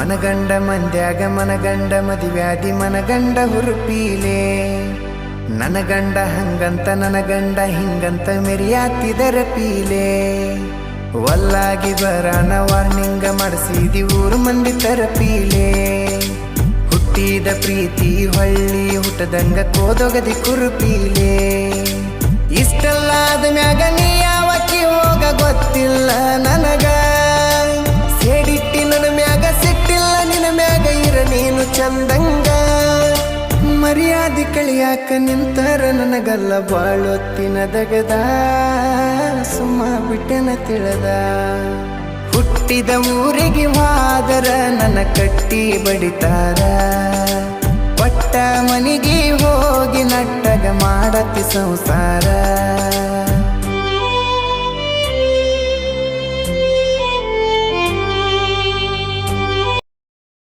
ಮನಗಂಡ ಮಂದ್ಯಾಗ ಮನಗಂಡ ಮದಿವ್ಯಾದಿ ಮನಗಂಡ ಹುರುಪೀಲೆ ನನ್ನ ಗಂಡ ಹಂಗಂತ ನನ್ನ ಗಂಡ ಹಿಂಗಂತ ಮೆರಿಯಾತಿದರ ಪೀಲೆ ವಲ್ಲಾಗಿ ಬರಾನ ವಾರ್ನಿಂಗ ಮಾಡಿಸಿದಿ ಊರು ಮಂದಿ ತರಪೀಲೆ ಹುಟ್ಟಿದ ಪ್ರೀತಿ ಹೊಳ್ಳಿ ಹುಟ್ಟದಂಗ ಕೋದೊಗದಿ ಕುರುಪೀಲೆ ಇಷ್ಟೆಲ್ಲ ಆದ ಮ್ಯಾಗ ನೀ ಯಾವಕ್ಕಿ ಹೋಗ ಗೊತ್ತಿಲ್ಲ ನನಗ ಸೇಡಿಟ್ಟಿ ನನ್ನ ಮ್ಯಾಗ ಸಿಟ್ಟಿಲ್ಲ ನಿನ್ನ ಮ್ಯಾಗ ಇರ ನೀನು ಚಂದಂಗ ಮರ್ಯಾದೆ ಕಳಿಯಾಕ ನಿಂತರ ನನಗಲ್ಲ ಬಾಳೊತ್ತಿನ ದಗದ ಸುಮ್ಮ ಬಿಟ್ಟೆನ ತಿಳಿದ ಹುಟ್ಟಿದ ಊರಿಗೆ ಹೋದರ ನನ್ನ ಕಟ್ಟಿ ಬಡಿತಾರ ಪಟ್ಟ ಮನಿಗೆ ಹೋಗಿ ನಟ್ಟಗ ಮಾಡತಿ ಸಂಸಾರ